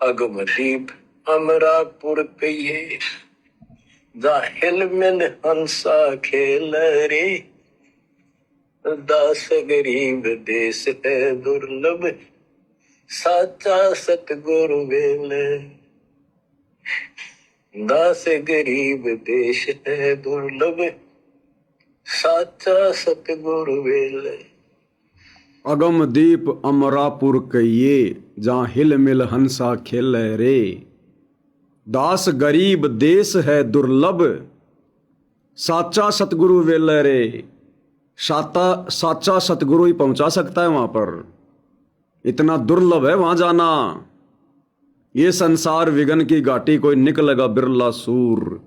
अगमदीप अमरापुर कहिए जाहिल में हंसा खेल रे, दास गरीब देश है दुर्लभ, साचा सतगुरु वेल। दास गरीब देश है दुर्लभ, साचा सतगुरु वेल। अगम दीप अमरापुर कहिए जहाँ हिल मिल हंसा खेल रे, दास गरीब देश है दुर्लभ, साचा सतगुरु वेल रे। साचा सतगुरु ही पहुंचा सकता है वहां पर, इतना दुर्लभ है वहां जाना। ये संसार विघन की घाटी कोई निकलेगा बिरला सूर,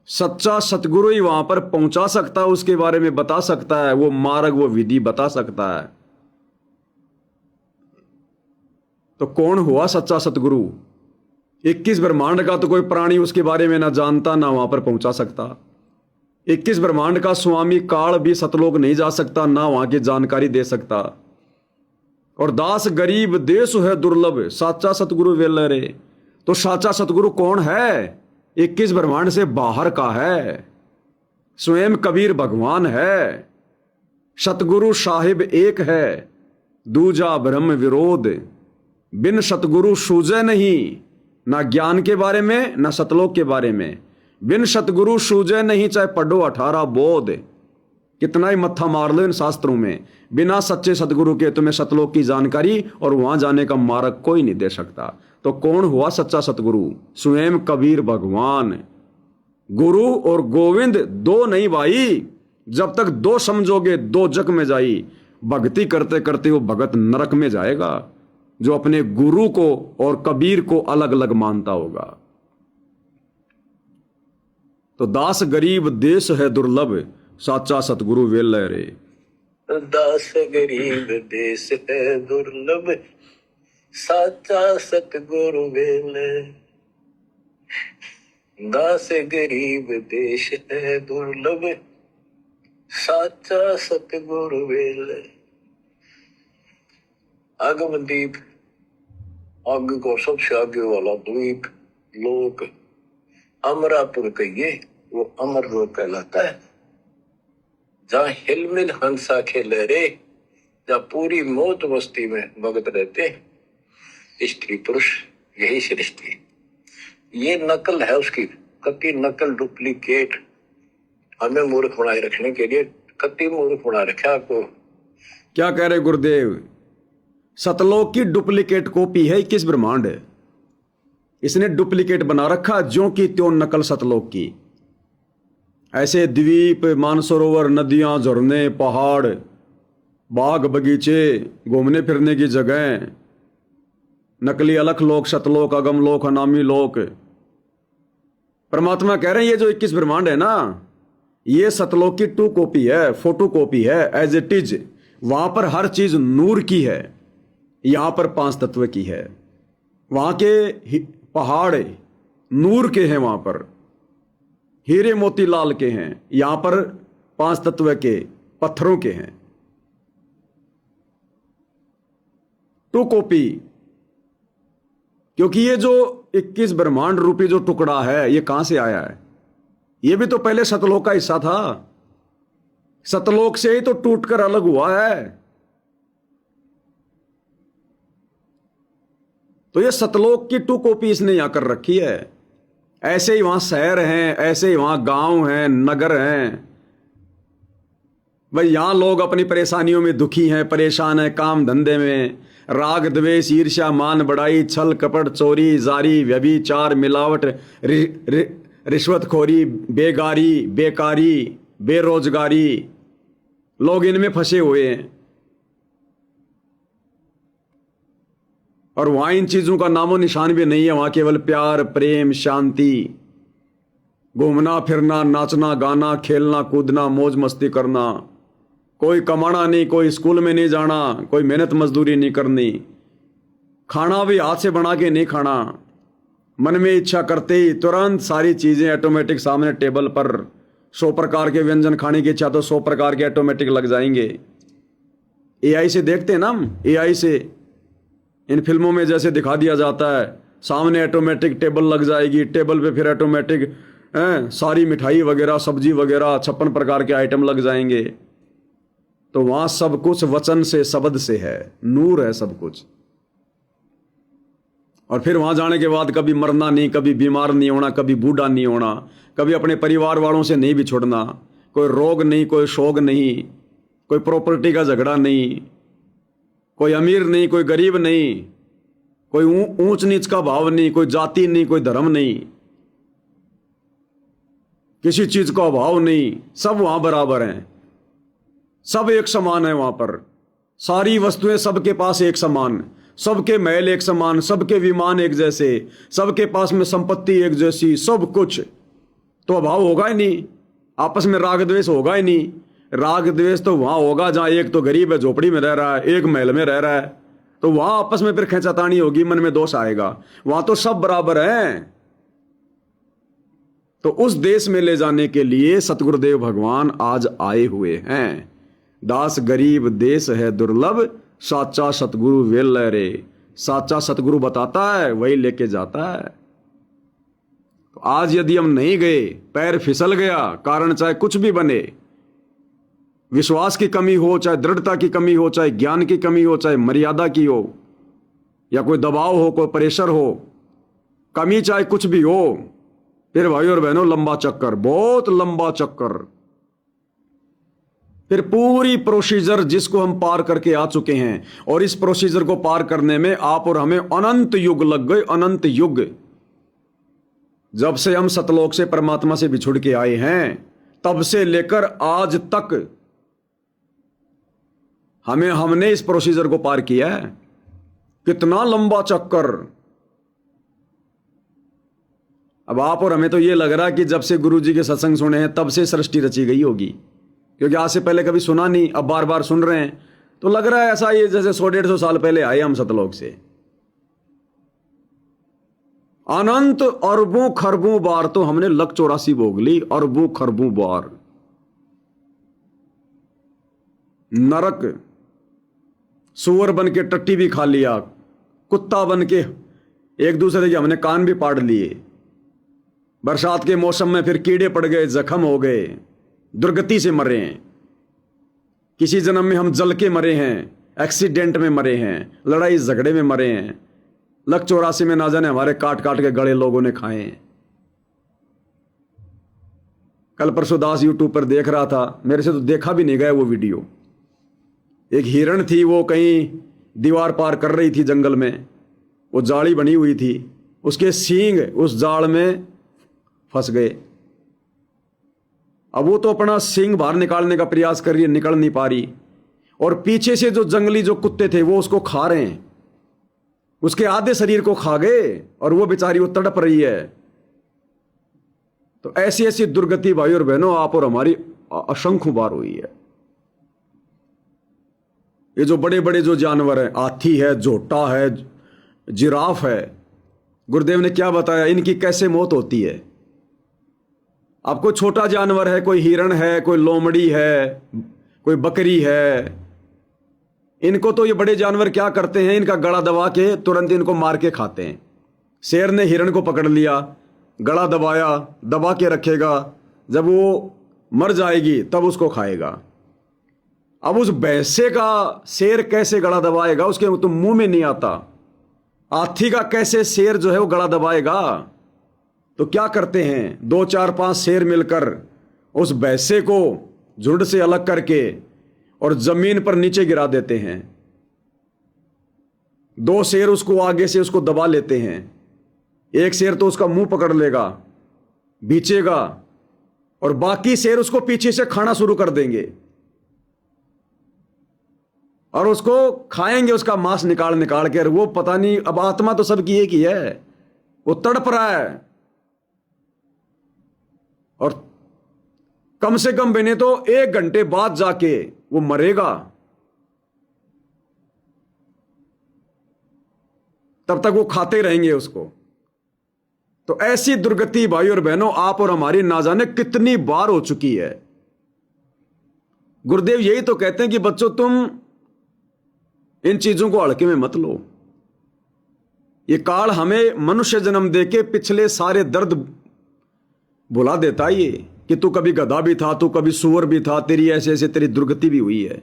सच्चा सतगुरु ही वहां पर पहुंचा सकता है, उसके बारे में बता सकता है, वो मार्ग वो विधि बता सकता है। तो कौन हुआ सच्चा सतगुरु? 21 ब्रह्मांड का तो कोई प्राणी उसके बारे में ना जानता ना वहां पर पहुंचा सकता। 21 ब्रह्मांड का स्वामी काल भी सतलोक नहीं जा सकता, ना वहां की जानकारी दे सकता। और दास गरीब देश है दुर्लभ, साचा सतगुरु वेल रे। तो साचा सतगुरु कौन है? 21 ब्रह्मांड से बाहर का है, स्वयं कबीर भगवान है। सतगुरु साहिब एक है, दूजा ब्रह्म विरोध। बिन सतगुरु सूझे नहीं, ना ज्ञान के बारे में ना सतलोक के बारे में। बिन सतगुरु सूझे नहीं, चाहे पढ़ो 18 बोध, कितना ही मत्था मार लो इन शास्त्रों में, बिना सच्चे सतगुरु के तुम्हें सतलोक की जानकारी और वहां जाने का मार्ग कोई नहीं दे सकता। तो कौन हुआ सच्चा सतगुरु? स्वयं कबीर भगवान। गुरु और गोविंद दो नहीं भाई, जब तक दो समझोगे दो जग में जाई। भक्ति करते करते वो भगत नरक में जाएगा, जो अपने गुरु को और कबीर को अलग अलग मानता होगा। तो दास गरीब देश है दुर्लभ, साचा सतगुरु वेल रे। दास गरीब देश है दुर्लभ, साचा सतगुरु वेल। दास गरीब देश है दुर्लभ, साचा सतगुरु वेल। अगमदीप, आगे को सबसे आगे वाला द्वीप लोक अमरापुर कहिए, वो अमर लोक कहलाता है। जहाँ हिलमिल हंसा खेले रे, जहाँ पूरी मौत मस्ती में भगत रहते स्त्री पुरुष, यही सृष्टि। ये नकल है उसकी, कति नकल डुप्लीकेट हमें मूर्ख बनाए रखने के लिए कति मूर्ख बना रखा आपको। क्या कह रहे गुरुदेव? सतलोक की डुप्लीकेट कॉपी है 21 ब्रह्मांड, इसने डुप्लीकेट बना रखा, ज्यों की त्यों नकल सतलोक की। ऐसे द्वीप, मानसरोवर, नदियां, झरने, पहाड़, बाग बगीचे, घूमने फिरने की जगह, नकली अलख लोक, सतलोक, अगम लोक, अनामी लोक। परमात्मा कह रहे हैं ये जो 21 ब्रह्मांड है ना, ये सतलोक की 2 कॉपी है, फोटो कॉपी है, एज इट इज। वहां पर हर चीज नूर की है, यहां पर 5 तत्व की है। वहां के पहाड़ नूर के हैं, वहां पर हीरे मोती लाल के हैं, यहां पर 5 तत्व के पत्थरों के हैं। 2 कॉपी, क्योंकि ये जो 21 ब्रह्मांड रूपी जो टुकड़ा है, ये कहां से आया है? ये भी तो पहले सतलोक का हिस्सा था, सतलोक से ही तो टूटकर अलग हुआ है। तो ये सतलोक की 2 कॉपी इसने यहां कर रखी है। ऐसे ही वहां शहर हैं, ऐसे ही वहां गांव हैं, नगर हैं। भाई यहां लोग अपनी परेशानियों में दुखी हैं, परेशान हैं, काम धंधे में राग द्वेष ईर्ष्या मान बढ़ाई, छल कपट चोरी जारी व्यभिचार मिलावट रिश्वतखोरी बेगारी बेकारी बेरोजगारी, लोग इनमें फंसे हुए हैं। और वहां इन चीजों का नामो निशान भी नहीं है, वहां केवल प्यार प्रेम शांति, घूमना फिरना, नाचना गाना, खेलना कूदना, मौज मस्ती करना। कोई कमाना नहीं, कोई स्कूल में नहीं जाना, कोई मेहनत मजदूरी नहीं करनी, खाना भी हाथ से बना के नहीं खाना, मन में इच्छा करते ही तुरंत सारी चीजें ऑटोमेटिक सामने टेबल पर। 100 प्रकार के व्यंजन खाने की इच्छा तो 100 प्रकार के ऑटोमेटिक लग जाएंगे। एआई से देखते हैं ना हम, एआई से इन फिल्मों में जैसे दिखा दिया जाता है, सामने ऑटोमेटिक टेबल लग जाएगी, टेबल पे फिर ऑटोमेटिक सारी मिठाई वगैरह, सब्जी वगैरह, 56 प्रकार के आइटम लग जाएंगे। तो वहां सब कुछ वचन से, शब्द से है, नूर है सब कुछ। और फिर वहां जाने के बाद कभी मरना नहीं, कभी बीमार नहीं होना, कभी बूढ़ा नहीं होना, कभी अपने परिवार वालों से नहीं बिछुड़ना, कोई रोग नहीं, कोई शोक नहीं, कोई प्रॉपर्टी का झगड़ा नहीं, कोई अमीर नहीं, कोई गरीब नहीं, कोई ऊंच नीच का भाव नहीं, कोई जाति नहीं, कोई धर्म नहीं, किसी चीज का अभाव नहीं, सब वहां बराबर हैं, सब एक समान है वहां पर। सारी वस्तुएं सबके पास एक समान, सबके महल एक समान, सबके विमान एक जैसे, सबके पास में संपत्ति एक जैसी, सब कुछ। तो अभाव होगा ही नहीं, आपस में राग द्वेष होगा ही नहीं। राग द्वेष तो वहां होगा जहां एक तो गरीब है, झोपड़ी में रह रहा है, एक महल में रह रहा है, तो वहां आपस में फिर खींचातानी होगी, मन में दोष आएगा। वहां तो सब बराबर हैं। तो उस देश में ले जाने के लिए सतगुरुदेव भगवान आज आए हुए हैं। दास गरीब देश है दुर्लभ, साचा सतगुरु वेल रे। साचा सतगुरु बताता है, वही लेके जाता है। तो आज यदि हम नहीं गए, पैर फिसल गया, कारण चाहे कुछ भी बने, विश्वास की कमी हो, चाहे दृढ़ता की कमी हो, चाहे ज्ञान की कमी हो, चाहे मर्यादा की हो, या कोई दबाव हो, कोई प्रेशर हो, कमी चाहे कुछ भी हो, फिर भाई और बहनों लंबा चक्कर, बहुत लंबा चक्कर। फिर पूरी प्रोसीजर जिसको हम पार करके आ चुके हैं, और इस प्रोसीजर को पार करने में आप और हमें अनंत युग लग गए, अनंत युग। जब से हम सतलोक से परमात्मा से बिछुड़ के आए हैं, तब से लेकर आज तक हमने इस प्रोसीजर को पार किया है। कितना लंबा चक्कर। अब आप और हमें तो ये लग रहा है कि जब से गुरु जी के सत्संग सुने हैं तब से सृष्टि रची गई होगी, क्योंकि आज से पहले कभी सुना नहीं, अब बार बार सुन रहे हैं, तो लग रहा है ऐसा ये जैसे 100-150 साल पहले आए हम सतलोक से। अनंत अरबों खरबों बार तो हमने लक 84 भोग ली, अरबों खरबों बार। नरक, सुअर बन के टट्टी भी खा लिया, कुत्ता बन के एक दूसरे के हमने कान भी पाड़ लिए, बरसात के मौसम में फिर कीड़े पड़ गए, जख्म हो गए, दुर्गति से मरे हैं, किसी जन्म में हम जल के मरे हैं, एक्सीडेंट में मरे हैं, लड़ाई झगड़े में मरे हैं, लक 84 में ना जाने हमारे काट काट के गले लोगों ने खाए हैं। कल परसों दास यूट्यूब पर देख रहा था, मेरे से तो देखा भी नहीं गया वो वीडियो। एक हिरण थी, वो कहीं दीवार पार कर रही थी जंगल में, वो जाली बनी हुई थी, उसके सींग उस जाल में फंस गए। अब वो तो अपना सींग बाहर निकालने का प्रयास कर रही है, निकल नहीं पा रही, और पीछे से जो जंगली जो कुत्ते थे वो उसको खा रहे हैं, उसके आधे शरीर को खा गए, और वो बेचारी वो तड़प रही है। तो ऐसी ऐसी दुर्गति भाई और बहनों आप और हमारी असंख्य बार हुई है। ये जो बड़े बड़े जो जानवर हैं, हाथी है, जोटा है, जिराफ है, गुरुदेव ने क्या बताया इनकी कैसे मौत होती है। अब कोई छोटा जानवर है, कोई हिरण है, कोई लोमड़ी है, कोई बकरी है, इनको तो ये बड़े जानवर क्या करते हैं, इनका गला दबा के तुरंत इनको मार के खाते हैं। शेर ने हिरण को पकड़ लिया, गला दबाया, दबा के रखेगा, जब वो मर जाएगी तब उसको खाएगा। अब उस भैंसे का शेर कैसे गला दबाएगा, उसके तो मुंह में नहीं आता। हाथी का कैसे शेर जो है वो गला दबाएगा। तो क्या करते हैं, 2 4 5 शेर मिलकर उस भैंसे को झुंड से अलग करके और जमीन पर नीचे गिरा देते हैं। 2 शेर उसको आगे से उसको दबा लेते हैं, एक शेर तो उसका मुंह पकड़ लेगा, बीचेगा, और बाकी शेर उसको पीछे से खाना शुरू कर देंगे और उसको खाएंगे, उसका मांस निकाल निकाल के। वो पता नहीं, अब आत्मा तो सबकी एक ही है, वो तड़प रहा है, और कम से कम बने तो 1 घंटे बाद जाके वो मरेगा, तब तक वो खाते रहेंगे उसको। तो ऐसी दुर्गति भाई और बहनों आप और हमारी ना जाने कितनी बार हो चुकी है। गुरुदेव यही तो कहते हैं कि बच्चों तुम इन चीजों को हल्के में मत लो, ये काल हमें मनुष्य जन्म देके पिछले सारे दर्द भुला देता है ये, कि तू कभी गधा भी था, तू कभी सुअर भी था, तेरी ऐसे ऐसे तेरी दुर्गति भी हुई है।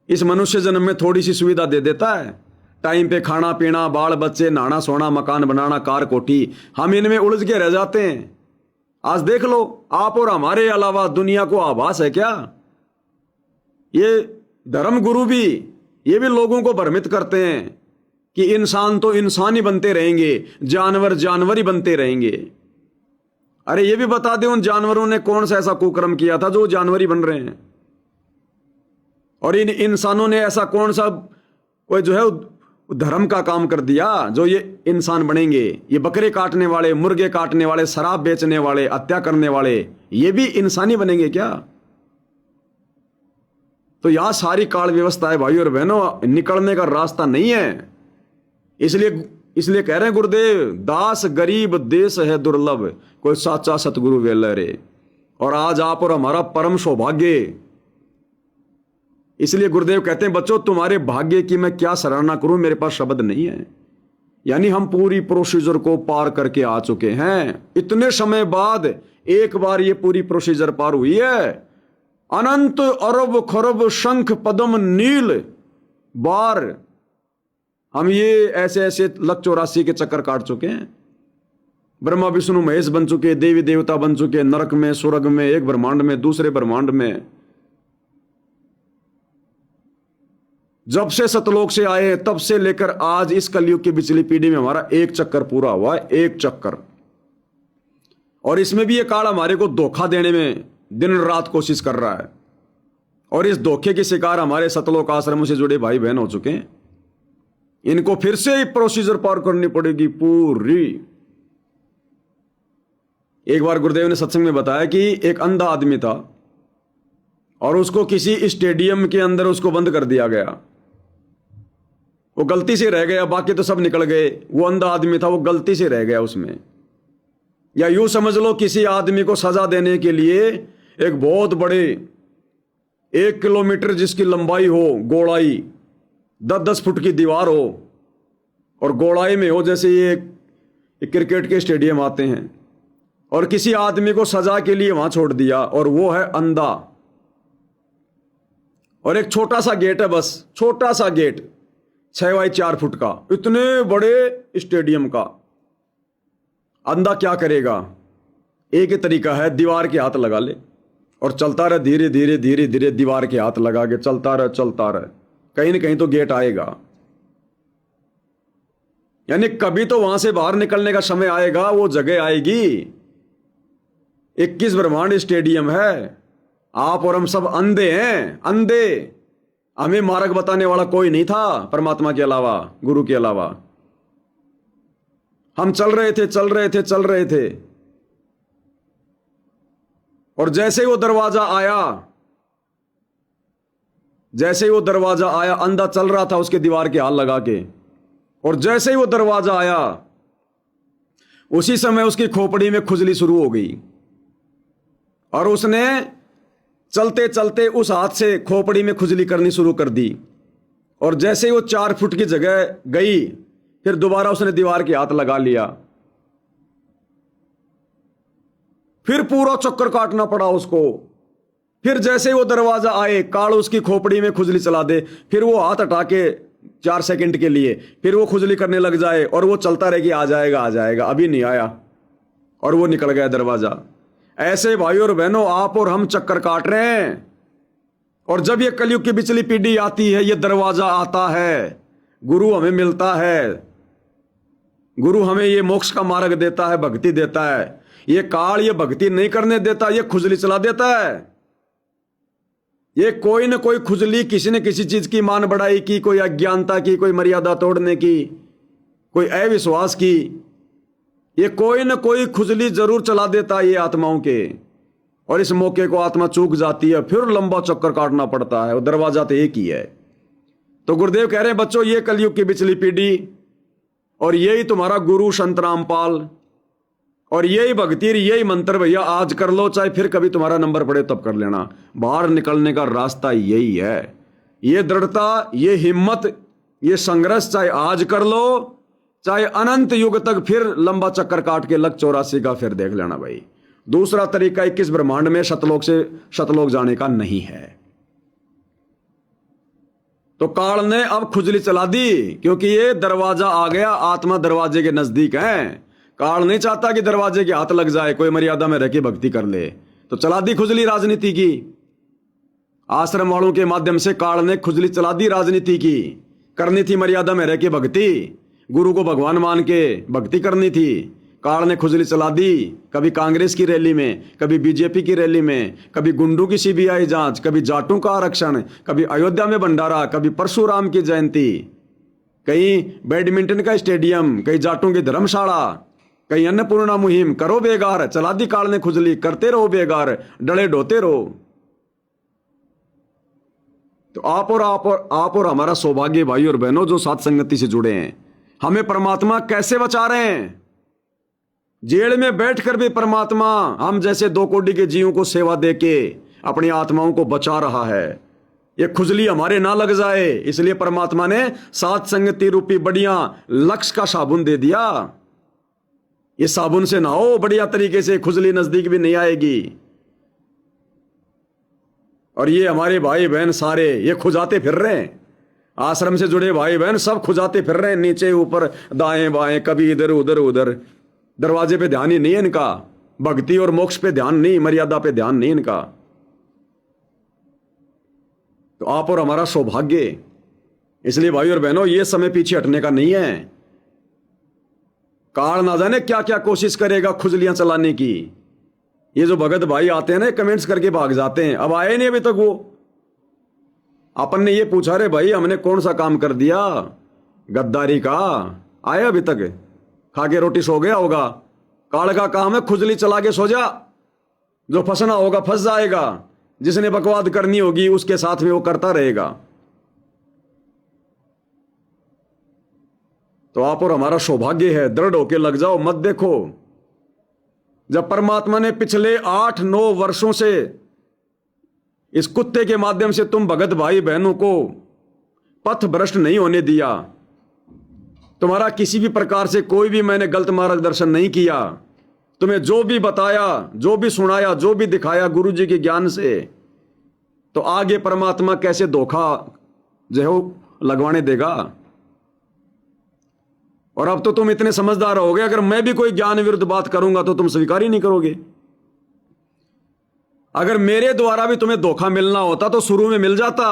इस मनुष्य जन्म में थोड़ी सी सुविधा दे देता है, टाइम पे खाना पीना, बाल बच्चे, नहाना सोना, मकान बनाना, कार कोठी, हम इनमें उलझ के रह जाते हैं। आज देख लो, आप और हमारे अलावा दुनिया को आभास है क्या? ये धर्म गुरु भी, ये भी लोगों को भ्रमित करते हैं कि इंसान तो इंसान ही बनते रहेंगे, जानवर जानवर ही बनते रहेंगे। अरे ये भी बता दे उन जानवरों ने कौन सा ऐसा कुकर्म किया था जो जानवर ही बन रहे हैं, और इन इंसानों ने ऐसा कौन सा कोई जो है धर्म का काम कर दिया जो ये इंसान बनेंगे। ये बकरे काटने वाले, मुर्गे काटने वाले, शराब बेचने वाले, हत्या करने वाले, ये भी इंसानी बनेंगे क्या? तो यहां सारी काल व्यवस्था है भाई और बहनों, निकलने का रास्ता नहीं है। इसलिए कह रहे हैं गुरुदेव, दास गरीब देश है दुर्लभ, कोई साचा सतगुरु वेला रे। और आज आप और हमारा परम सौभाग्य। इसलिए गुरुदेव कहते हैं बच्चों, तुम्हारे भाग्य की मैं क्या सराहना करूं, मेरे पास शब्द नहीं है। यानी हम पूरी प्रोसीजर को पार करके आ चुके हैं। इतने समय बाद एक बार ये पूरी प्रोसीजर पार हुई है। अनंत अरब खरब शंख पद्म नील बार हम ये ऐसे ऐसे लक 84 के चक्कर काट चुके हैं। ब्रह्मा विष्णु महेश बन चुके, देवी देवता बन चुके, नरक में, स्वर्ग में, एक ब्रह्मांड में, दूसरे ब्रह्मांड में। जब से सतलोक से आए तब से लेकर आज इस कलयुग की पिछली पीढ़ी में हमारा एक चक्कर पूरा हुआ है, एक चक्कर। और इसमें भी ये काल हमारे को धोखा देने में दिन रात कोशिश कर रहा है। और इस धोखे के शिकार हमारे सतलोक आश्रमों से जुड़े भाई बहन हो चुके हैं। इनको फिर से ही प्रोसीजर पार करनी पड़ेगी पूरी। एक बार गुरुदेव ने सत्संग में बताया कि एक अंधा आदमी था और उसको किसी स्टेडियम के अंदर उसको बंद कर दिया गया। वो गलती से रह गया, बाकी तो सब निकल गए। वो अंधा आदमी था, वो गलती से रह गया उसमें। या यूं समझ लो, किसी आदमी को सजा देने के लिए एक बहुत बड़े 1 किलोमीटर जिसकी लंबाई हो, गोलाई 10-10 फुट की दीवार हो और गोलाई में हो, जैसे ये क्रिकेट के स्टेडियम आते हैं, और किसी आदमी को सजा के लिए वहां छोड़ दिया और वो है अंधा। और एक छोटा सा गेट है, बस छोटा सा गेट 6 बाई 4 फुट का, इतने बड़े स्टेडियम का। अंधा क्या करेगा? एक ही तरीका है, दीवार के हाथ लगा ले और चलता रहे, धीरे धीरे धीरे धीरे दीवार के हाथ लगा के चलता रहे, चलता रहे, कहीं ना कहीं तो गेट आएगा। यानी कभी तो वहां से बाहर निकलने का समय आएगा, वो जगह आएगी। 21 ब्रह्मांड स्टेडियम है, आप और हम सब अंधे हैं, अंधे। हमें मार्ग बताने वाला कोई नहीं था परमात्मा के अलावा, गुरु के अलावा। हम चल रहे थे, चल रहे थे, चल रहे थे, और जैसे ही वो दरवाजा आया, जैसे ही वो दरवाजा आया, अंधा चल रहा था उसके दीवार के हाथ लगा के, और जैसे ही वो दरवाजा आया उसी समय उसकी खोपड़ी में खुजली शुरू हो गई और उसने चलते चलते उस हाथ से खोपड़ी में खुजली करनी शुरू कर दी। और जैसे ही वो 4 फुट की जगह गई, फिर दोबारा उसने दीवार के हाथ लगा लिया। फिर पूरा चक्कर काटना पड़ा उसको। फिर जैसे ही वो दरवाजा आए, काल उसकी खोपड़ी में खुजली चला दे, फिर वो हाथ हटा के 4 सेकंड के लिए फिर वो खुजली करने लग जाए और वो चलता रहे कि आ जाएगा, आ जाएगा, अभी नहीं आया, और वो निकल गया दरवाजा। ऐसे भाई और बहनों, आप और हम चक्कर काट रहे हैं। और जब ये कलयुग की पिछली पीढ़ी आती है, ये दरवाजा आता है, गुरु हमें मिलता है, गुरु हमें ये मोक्ष का मार्ग देता है, भक्ति देता है। ये काल ये भक्ति नहीं करने देता, ये खुजली चला देता है। ये कोई न कोई खुजली किसी न किसी चीज की मान बढ़ाई की, कोई अज्ञानता की, कोई मर्यादा तोड़ने की, कोई अविश्वास की, ये कोई न कोई खुजली जरूर चला देता है ये आत्माओं के। और इस मौके को आत्मा चूक जाती है, फिर लंबा चक्कर काटना पड़ता है, और दरवाजा तो एक ही है। तो गुरुदेव कह रहे हैं बच्चों, ये कलयुग की पिछली पीढ़ी और यही तुम्हारा गुरु संत रामपाल, और यही भक्ति, यही मंत्र भैया आज कर लो, चाहे फिर कभी तुम्हारा नंबर पड़े तब कर लेना। बाहर निकलने का रास्ता यही है। ये दृढ़ता, ये हिम्मत, ये संघर्ष चाहे आज कर लो, चाहे अनंत युग तक फिर लंबा चक्कर काट के लग 84 का फिर देख लेना भाई। दूसरा तरीका 21 ब्रह्मांड में शतलोक से शतलोक जाने का नहीं है। तो काल ने अब खुजली चला दी, क्योंकि ये दरवाजा आ गया, आत्मा दरवाजे के नजदीक है। काल नहीं चाहता कि दरवाजे के हाथ लग जाए, कोई मर्यादा में रह के भक्ति कर ले, तो चला दी खुजली राजनीति की। आश्रम वालों के माध्यम से काल ने खुजली चला दी राजनीति की। करनी थी मर्यादा में रह के भक्ति, गुरु को भगवान मान के भक्ति करनी थी। काल ने खुजली चला दी, कभी कांग्रेस की रैली में, कभी बीजेपी की रैली में, कभी गुंडों की सीबीआई जांच, कभी जाटों का आरक्षण, कभी अयोध्या में भंडारा, कभी परशुराम की जयंती, कहीं बैडमिंटन का स्टेडियम, कहीं जाटों की धर्मशाला, कहीं अन्नपूर्णा मुहिम। करो बेगार, चला दी काल ने खुजली, करते रहो बेगार, डले ढोते रहो। तो आप और हमारा सौभाग्य भाई और बहनों जो साथ संगति से जुड़े हैं। हमें परमात्मा कैसे बचा रहे हैं? जेल में बैठकर भी परमात्मा हम जैसे 2 कोटि के जीवों को सेवा देके अपनी आत्माओं को बचा रहा है। ये खुजली हमारे ना लग जाए, इसलिए परमात्मा ने साथ संगति रूपी बढ़िया लक्ष्य का साबुन दे दिया। ये साबुन से नहाओ बढ़िया तरीके से, खुजली नजदीक भी नहीं आएगी। और ये हमारे भाई बहन सारे ये खुजाते फिर रहे हैं, आश्रम से जुड़े भाई बहन सब खुजाते फिर रहे हैं, नीचे ऊपर दाएं बाएं, कभी इधर उधर उधर। दरवाजे पे ध्यान ही नहीं है इनका, भक्ति और मोक्ष पे ध्यान नहीं, मर्यादा पे ध्यान नहीं इनका। तो आप और हमारा सौभाग्य। इसलिए भाई और बहनों ये समय पीछे हटने का नहीं है। काल ना जाने क्या क्या कोशिश करेगा खुजलियां चलाने की। ये जो भगत भाई आते हैं ना, कमेंट्स करके भाग जाते हैं, अब आए नहीं अभी तक वो। अपन ने ये पूछा, रे भाई हमने कौन सा काम कर दिया गद्दारी का, आया अभी तक? खा के रोटी सो गया होगा। काल का काम है खुजली चला के सो जा, जो फंसना होगा फंस जाएगा, जिसने बकवाद करनी होगी उसके साथ में वो करता रहेगा। तो आप और हमारा सौभाग्य है, दृढ़ होके लग जाओ, मत देखो। जब परमात्मा ने पिछले 8-9 वर्षों से इस कुत्ते के माध्यम से तुम भगत भाई बहनों को पथ भ्रष्ट नहीं होने दिया, तुम्हारा किसी भी प्रकार से कोई भी मैंने गलत मार्गदर्शन नहीं किया, तुम्हें जो भी बताया, जो भी सुनाया, जो भी दिखाया गुरु जी के ज्ञान से, तो आगे परमात्मा कैसे धोखा जो है लगवाने देगा। और अब तो तुम इतने समझदार हो गए, अगर मैं भी कोई ज्ञान विरुद्ध बात करूंगा तो तुम स्वीकार ही नहीं करोगे। अगर मेरे द्वारा भी तुम्हें धोखा मिलना होता तो शुरू में मिल जाता।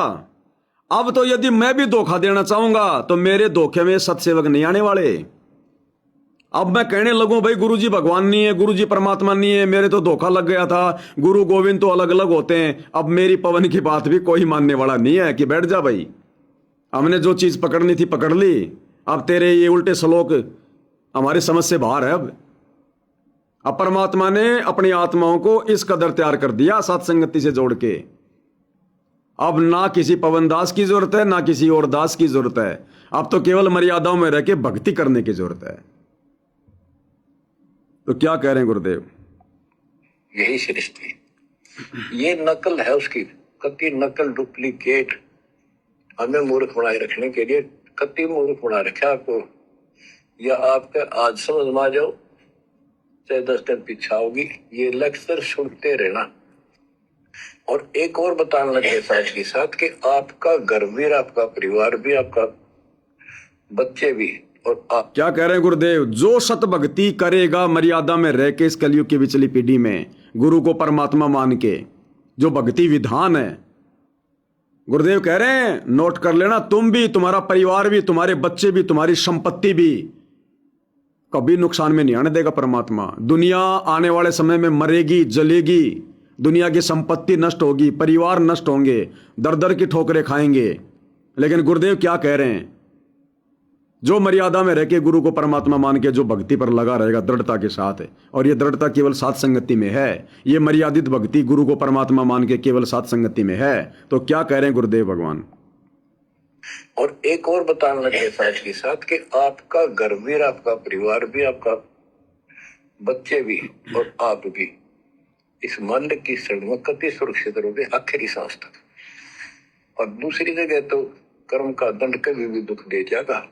अब तो यदि मैं भी धोखा देना चाहूंगा तो मेरे धोखे में सत्सेवक नहीं आने वाले। अब मैं कहने लगूं भाई गुरुजी भगवान नहीं है, गुरुजी परमात्मा नहीं है, मेरे तो धोखा लग गया था, गुरु गोविंद तो अलग अलग होते हैं, अब मेरी पवन की बात भी कोई मानने वाला नहीं है कि बैठ जा भाई, हमने जो चीज पकड़नी थी पकड़ ली, अब तेरे ये उल्टे श्लोक हमारी समझ से बाहर है। अब परमात्मा ने अपनी आत्माओं को इस कदर तैयार कर दिया सत्संगति से जोड़ के, अब ना किसी पवन दास की जरूरत है ना किसी और दास की जरूरत है, अब तो केवल मर्यादाओं में रह के भक्ति करने की जरूरत है। तो क्या कह रहे हैं गुरुदेव? यही सृष्टि, ये नकल है उसकी, कति नकल डुप्लीकेट हमें मूर्ख बनाए रखने के लिए कति मूर्ख बना रखा आपको। या आपका आज समझ में आ जाओ चाहे 10 दिन पीछा होगी, ये लेक्चर सुनते रहना। और एक और बताने लगे साथ के साथ कि आपका घर भी, आपका परिवार भी, आपका बच्चे भी, और आप क्या कह रहे हैं गुरुदेव? जो सत भक्ति करेगा मर्यादा में रह के इस कलयुग की पिछली पीढ़ी में, गुरु को परमात्मा मान के, जो भक्ति विधान है, गुरुदेव कह रहे हैं नोट कर लेना, तुम भी, तुम्हारा परिवार भी, तुम्हारे बच्चे भी, तुम्हारी संपत्ति भी कभी नुकसान में नहीं आने देगा परमात्मा। दुनिया आने वाले समय में मरेगी, जलेगी, दुनिया की संपत्ति नष्ट होगी, परिवार नष्ट होंगे, दर दर की ठोकरें खाएंगे, लेकिन गुरुदेव क्या कह रहे हैं? जो मर्यादा में रह के गुरु को परमात्मा मान के जो भक्ति पर लगा रहेगा दृढ़ता के साथ, और ये दृढ़ता केवल साथ संगति में है, ये मर्यादित भक्ति गुरु को परमात्मा मान के केवल साथ संगति में है। तो क्या कह रहे हैं गुरुदेव भगवान? और एक और बताने लगे साथ के साथ कि आपका घर भी, आपका परिवार भी, आपका बच्चे भी, और आप भी इस मन की शरण में कति सुरक्षित रहोगे आखिरी सांस तक। और दूसरी जगह तो कर्म का दंड कभी भी दुख दे जाएगा,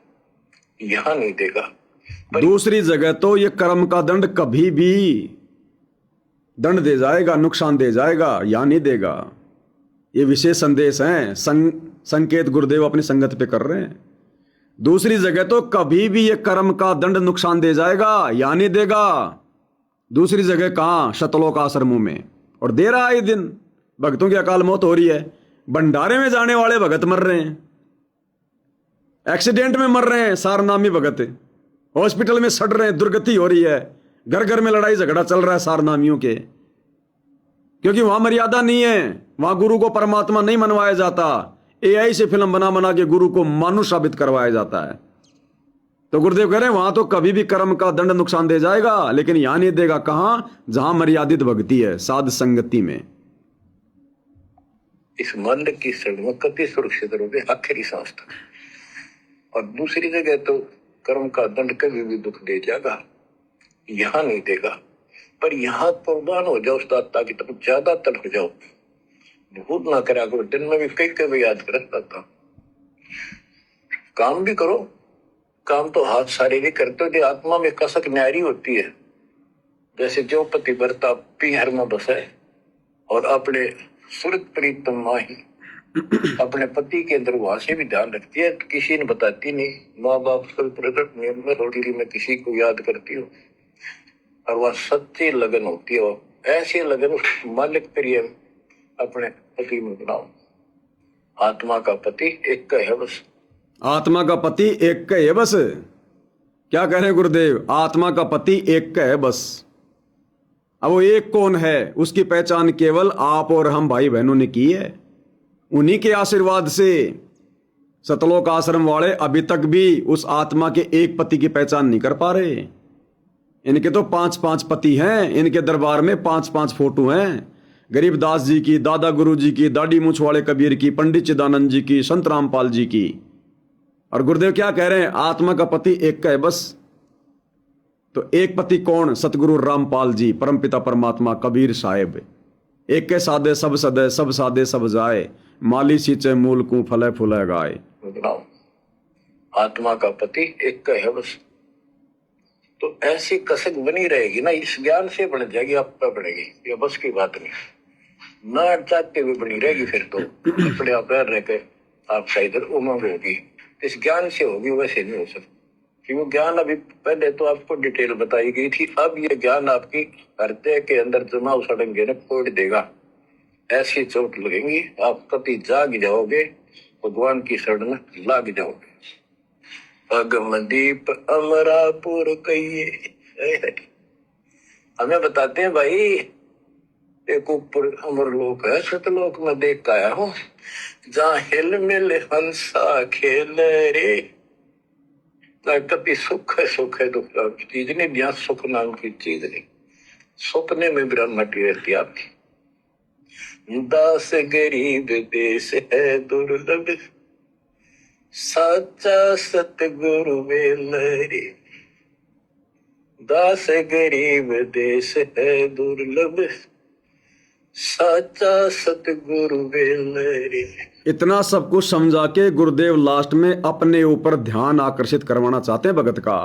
यहां नहीं देगा। दूसरी जगह तो ये कर्म का दंड कभी भी दंड दे जाएगा, नुकसान दे जाएगा या नहीं देगा। ये विशेष संदेश हैं, संकेत गुरुदेव अपनी संगत पे कर रहे हैं। दूसरी जगह तो कभी भी ये कर्म का दंड नुकसान दे जाएगा या नहीं देगा। दूसरी जगह कहां? शतलोक आश्रमों में, और दे रहा है ये दिन। भक्तों की अकाल मौत हो रही है, भंडारे में जाने वाले भगत मर रहे हैं, एक्सीडेंट में मर रहे हैं सारनामी भगत, हॉस्पिटल में सड़ रहे हैं, दुर्गति हो रही है, घर घर में लड़ाई झगड़ा चल रहा है सारनामियों के, क्योंकि वहां मर्यादा नहीं है, वहां गुरु को परमात्मा नहीं मनवाया जाता। एआई से फिल्म बना बना के गुरु को मानुष साबित करवाया जाता है। तो गुरुदेव कह रहे हैं वहां तो कभी भी कर्म का दंड नुकसान दे जाएगा, लेकिन यहां नहीं देगा। कहां? जहां मर्यादित भक्ति है, साध संगति में। इस मन की शरण में कति सुरक्षित रहोगे आखिरी सांस तक। और दूसरी जगह तो कर्म का दंड कभी भी दुख दे जाएगा, यहां नहीं देगा। पर यहां कुर्बान हो जाओ, उस दाता की तरफ ज्यादा तल हो जाओ, भूत ना करा करो। दिन में भी कई कई याद करता था। काम भी करो, काम तो हाथ शारीरिक करते हो, आत्मा में कसक न्यारी होती है। जैसे जो पति बरता पीहर में बसे और अपने सुरत प्रीतम माही अपने पति के अंदर वहां से भी ध्यान रखती है, तो किसी ने बताती नहीं। माँ बाप सब प्रकट नियम में रोटी में किसी को याद करती हो, और वह सच्ची लगन होती है। ऐसी लगन मालिक प्रिय अपने पति में बनाओ। आत्मा का पति एक का है बस। आत्मा का पति एक का है बस। क्या कह रहे हैं गुरुदेव? आत्मा का पति एक का है बस। अब वो एक कौन है? उसकी पहचान केवल आप और हम भाई बहनों ने की है। उन्हीं के आशीर्वाद से सतलोक आश्रम वाले अभी तक भी उस आत्मा के एक पति की पहचान नहीं कर पा रहे। इनके तो 5-5 पति हैं, इनके दरबार में 5-5 फोटो हैं। गरीबदास जी की, दादा गुरु जी की, दाढ़ी मूछ वाले कबीर की, पंडित चिदानंद जी की, संत रामपाल जी की। और गुरुदेव क्या कह रहे हैं? आत्मा का पति एक का है बस। तो एक पति कौन? सतगुरु रामपाल जी, परमपिता परमात्मा कबीर साहेब। एक के सादे सब सदे, सब सादे सब जाए, माली सींचे मूल को फले फूले गाए। आत्मा का पति एक का है बस। तो ऐसी कसक बनी रहेगी ना, इस ज्ञान से बन जाएगी, आप पे बढ़ेगी, ये बस की बात नहीं। ना चाहते हुए बनी रहेगी, फिर तो अपने आप रह के आपका इधर उमंग होगी। इस ज्ञान से होगी, वैसे नहीं हो सकती। कि वो ज्ञान अभी पहले तो आपको डिटेल बताई गई थी, अब ये ज्ञान आपकी हृदय के अंदर जमा सड़ेंगे न फोड़ देगा। ऐसी चोट लगेंगी, आप कभी जाग जाओगे, भगवान की शरण में लाग जाओगे। अगमदीप अमरापुर कहिए, हमें बताते हैं भाई, एक ऊपर अमर लोक है, सतलोक में देख के आया हूं, जहाँ हिल मिल हंसा खेल रे। कभी सुख है दुख की चीज नहीं, यहाँ सुख नाम की चीज नहीं। सपने में ब्रह्मटी रहती है आपकी। दास गरीब देश है दुर्लभ, साचा सतगुरु वेलरे। दास गरीब देश है दुर्लभ, साचा सतगुरु वेलरे। इतना सब कुछ समझा के गुरुदेव लास्ट में अपने ऊपर ध्यान आकर्षित करवाना चाहते हैं भगत का,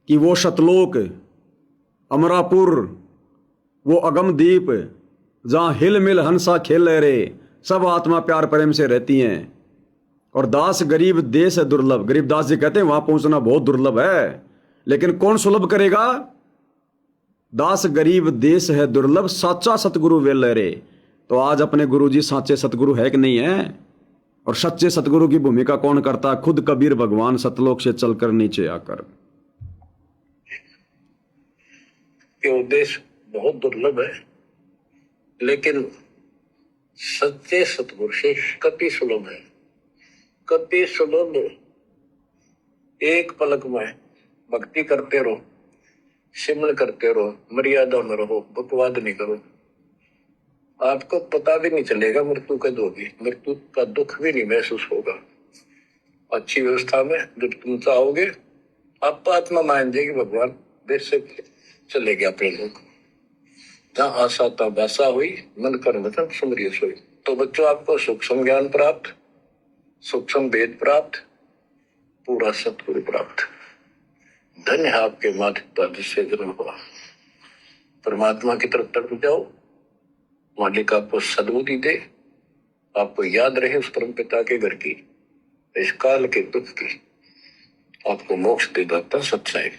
कि वो शतलोक, अमरापुर, वो अगमदीप, जहां हिल मिल हंसा खेल रे, सब आत्मा प्यार प्रेम से रहती हैं। और दास गरीब देश है दुर्लभ। गरीबदास जी कहते हैं वहां पहुंचना बहुत दुर्लभ है, लेकिन कौन सुलभ करेगा? दास गरीब देश है दुर्लभ, साचा सतगुरु वेल रे। तो आज अपने गुरुजी साचे सतगुरु है कि नहीं है? और सच्चे सतगुरु की भूमिका कौन करता? खुद कबीर भगवान सतलोक से चलकर नीचे आकर। ये उद्देश्य बहुत दुर्लभ है, लेकिन सच्चे सतगुरु से कति सुलभ है, कति सुलभ। एक पलक में भक्ति करते रहो, सिमरन करते रहो, मर्यादा में रहो, बकवाद नहीं करो, आपको पता भी नहीं चलेगा मृत्यु कब होगी, मृत्यु का दुख भी नहीं महसूस होगा। अच्छी व्यवस्था में जब तुम चाहोगे, आप आत्मा मान जाएगी, भगवान देश से चले गया अपने लोग। जहाँ आशा तब वैसा हुई, मन कर वचन सुमरिय सोई। तो बच्चों, आपको सूक्ष्म ज्ञान प्राप्त, सूक्ष्म वेद प्राप्त, पूरा सतगुरु प्राप्त। धन्य है आपके माता पिता जिससे जन्म हुआ। परमात्मा की तरफ तक जाओ, मालिक आपको सद्बुद्धि दे, आपको याद रहे उस परम पिता के घर की, इस काल के दुख की, आपको मोक्ष दे दाता सच्चाई।